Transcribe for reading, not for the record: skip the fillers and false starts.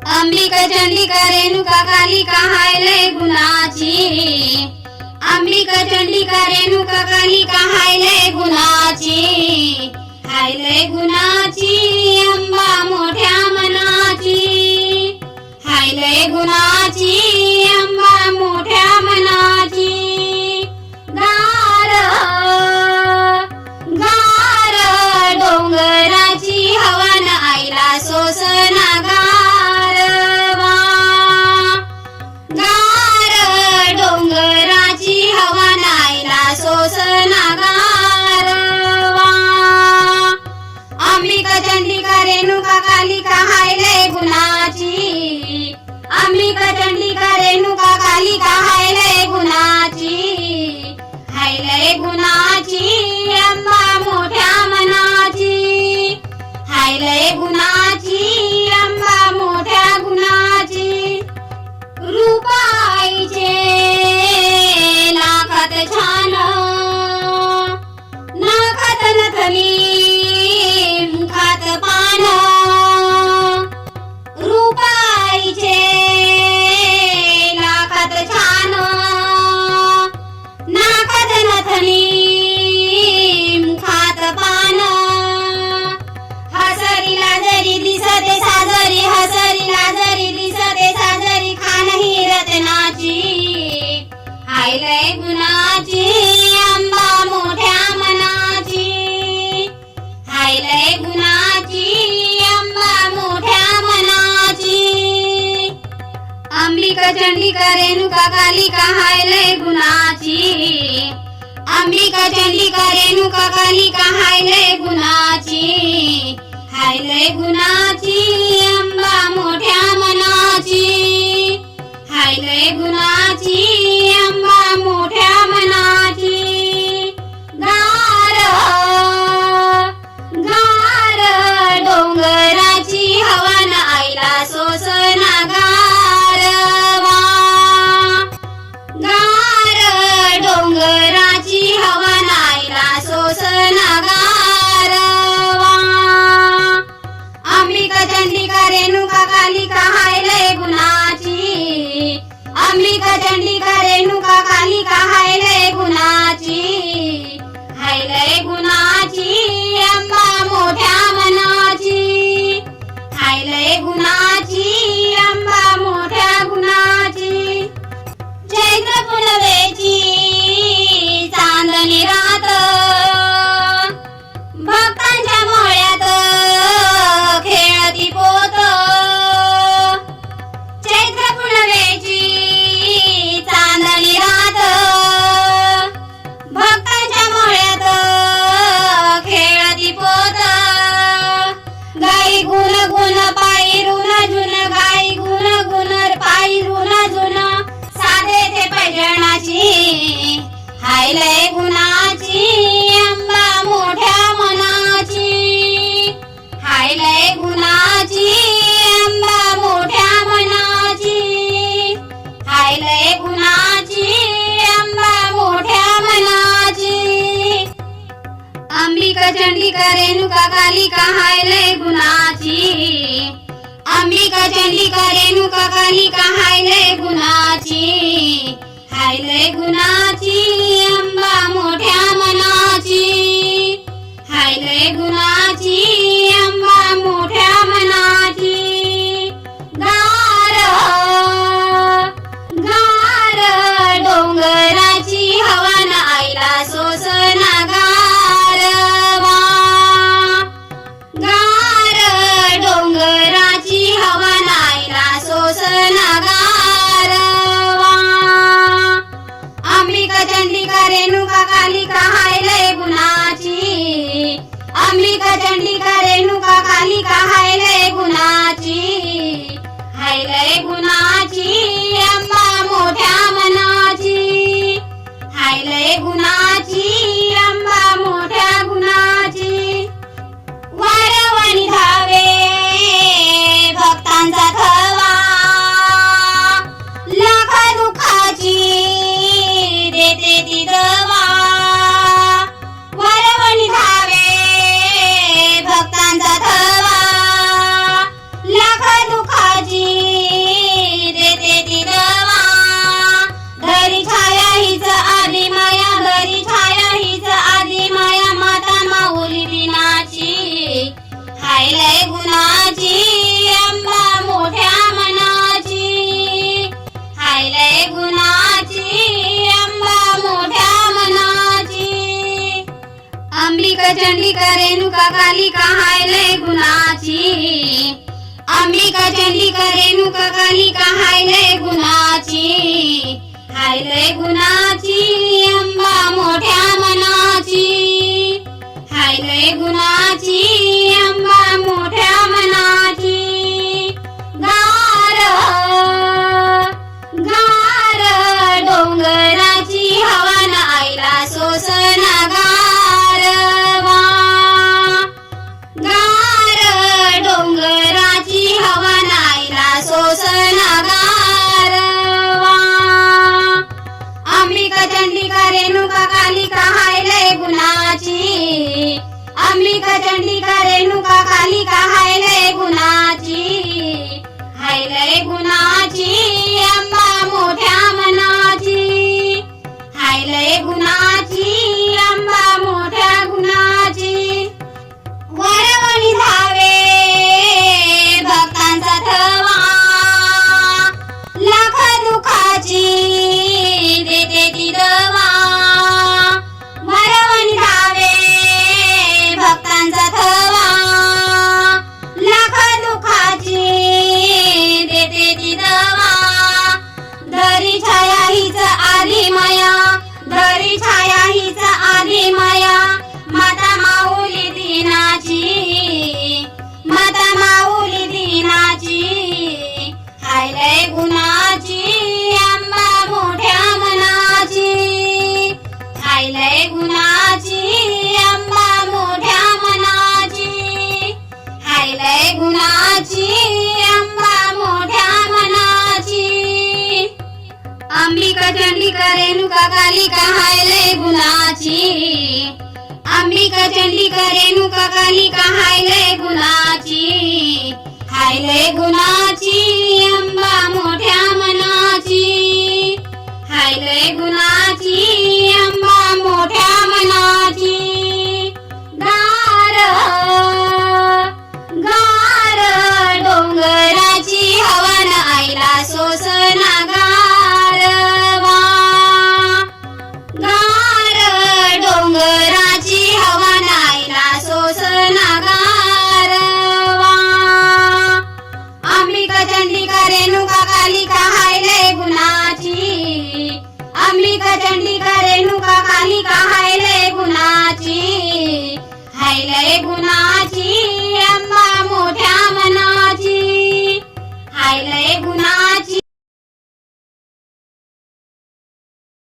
अंबिका चंडिका रेणुका कालिका हाय लय गुणाची। अंबिका चंडिका रेणुका कालिका हाय लय गुणाची। हाय लय गुणाची अंबा मोठ्या मनाची। हाय लय गुणाची अंबा मोठ्या मनाची। गार गार डोंगराची हवन आईला सोसना गारवा। गार डोंगराची हवन आईला सोसना गारवा। अंबिका चंडिका रेणुका कालिका हाय लय गुणाची। अंबिका चंडिका रेणुका कालिका हाय लय गुणाची। हाय लय गुणाची अंबा मोठ्या मनाची। हाय लय गुणाची अंबा मोठ्या गुणाची। रूपाईचे लाखात छान नाकात नथनी मुखात पान। रूपाईचे लाखात छान नाकात नथनी मुखात पान। हसरीला जरी दिसते साजरी हसरीला जरी दिसते साजरी खान ही रत्नाची। हाय लय गुणाची अंबा मोठ्या मनाची। हाय लय गुणाची अंबा मोठ्या मनाची। अंबिका चंडिका रेणुका कालिका हाय लय गुणाची। अंबिका चंडिका रेणुका कालिका हाय लय गुणाची। हाय लय गुणाची अंबा मोठ्या मनाची। हाय लय गुणाची अंबा मोठ्या मनाची। गार गार डोंगराची हवन आईला सोसना गारवा। गार डोंगराची हवन आईला सोसना गारवा। अंबिका चंडिका रेणुका कालिका हाय लय गुणाची। अंबिका चंडिका रेणुका कालिका हाय लय गुणाची। हाय लय गुणाची अंबा मोठ्या मनाची। हाय लय गुणाची अंबा मोठ्या गुणाची। चैत्र पुनवेची चांदणी रात भक्तांच्या मोळ्यात खेळती पोत। चैत्र पुनवेची चांदणी रात भक्तांच्या मोळ्यात खेळती पोत। गाई गुण गुण पायी ऋण जुन गाई गुण गुण पायी ऋण जुन साधे ते पैजणाची। हाय लय गुणाची अंबा मोठ्या मनाची। हाय लय गुणाची अंबा मोठ्या मनाची। हाय लय गुणाची अंबा मोठ्या मनाची। अंबिका चंडिका रेणुका कालिका हाय लय गुणाची। अंबिका चंडिका रेणुका कालिका हाय लय गुणाची। हाय लय गुणाची अंबा मोठ्या मनाची। हाय लय गुणाची अंबा मोठ्या मनाची। गार गार डोंगराची हवन आईला सोसना गारवा। गार डोंगराची हवन आईला सोसना गारवा। अंबिका चंडिका रेणुका कालिका हाय लय गुणाची। अंबिका चंडिका रेणुका कालिका हाय लय गुणाची। हाय लय गुणाची अंबा मोठ्या मनाची। हाय लय गुणाची अंबा मोठ्या गुणाची। वारवणी धावे भक्तांचा थवा लाख दुःखाची देते ती दवा। वारवणी धावे भक्तांचा थवा लाख दुःखाची चंडिका रेणुका कालिका हाय लय गुणाची अंबिका चंडिका रेणुका कालिका हाय लय गुणाची हाय लय गुणाची अंबा मोठ्या मनाची हाय लय गुणाची अंबा मोठ्या मनाची गार गार डोंगराची हवा न आईला सोसना गारवा गार डोंगराची हवा न आईला सोसना गारवा अंबिका चंडिका रेणुका कालिका हाय लय गुणाची अंबिका चंडिका रेणुका कालिका हाय लय गुणाची हाय लय गुणाची अंबा मोठ्या मनाची हाय लय गुणाची अंबा मोठ्या गुणाची वरवणी धावे भक्तांचा थवा लाख दुखाची देते ती दवा वरवणी धावे भक्तांचा थवा लाख दुखाची देते ती दवा धरी छाया हीच आधी माया धरी छाया हीच आधी माया माता माऊली दिनाची माता माऊली दिनाची हाय लय गुणाची अंबा मोठ्या मनाची हाय लय गुणाची अंबा मोठ्या मनाची हाय लय गुणाची अंबा मोठ्या मनाची अंबिका चंडिका रेणुका कालिका हाय लय गुणाची अंबिका चंडिका रेणुका कालिका हाय लय गुणाची हाय लय गुणाची अंबा मोठ्या मनाची हाय लय गुणाची अंबा मोठ्या मनाची गार गार डोंगराची हवा न आईला सोसना गारवा गार डोंगराची हवा न आईला सोसना गारवा अंबिका चंडिका रेणुका कालिका हाय लय गुणाची अंबिका चंडिका रेणुका कालिका हाय लय गुणाची हाय लय गुणा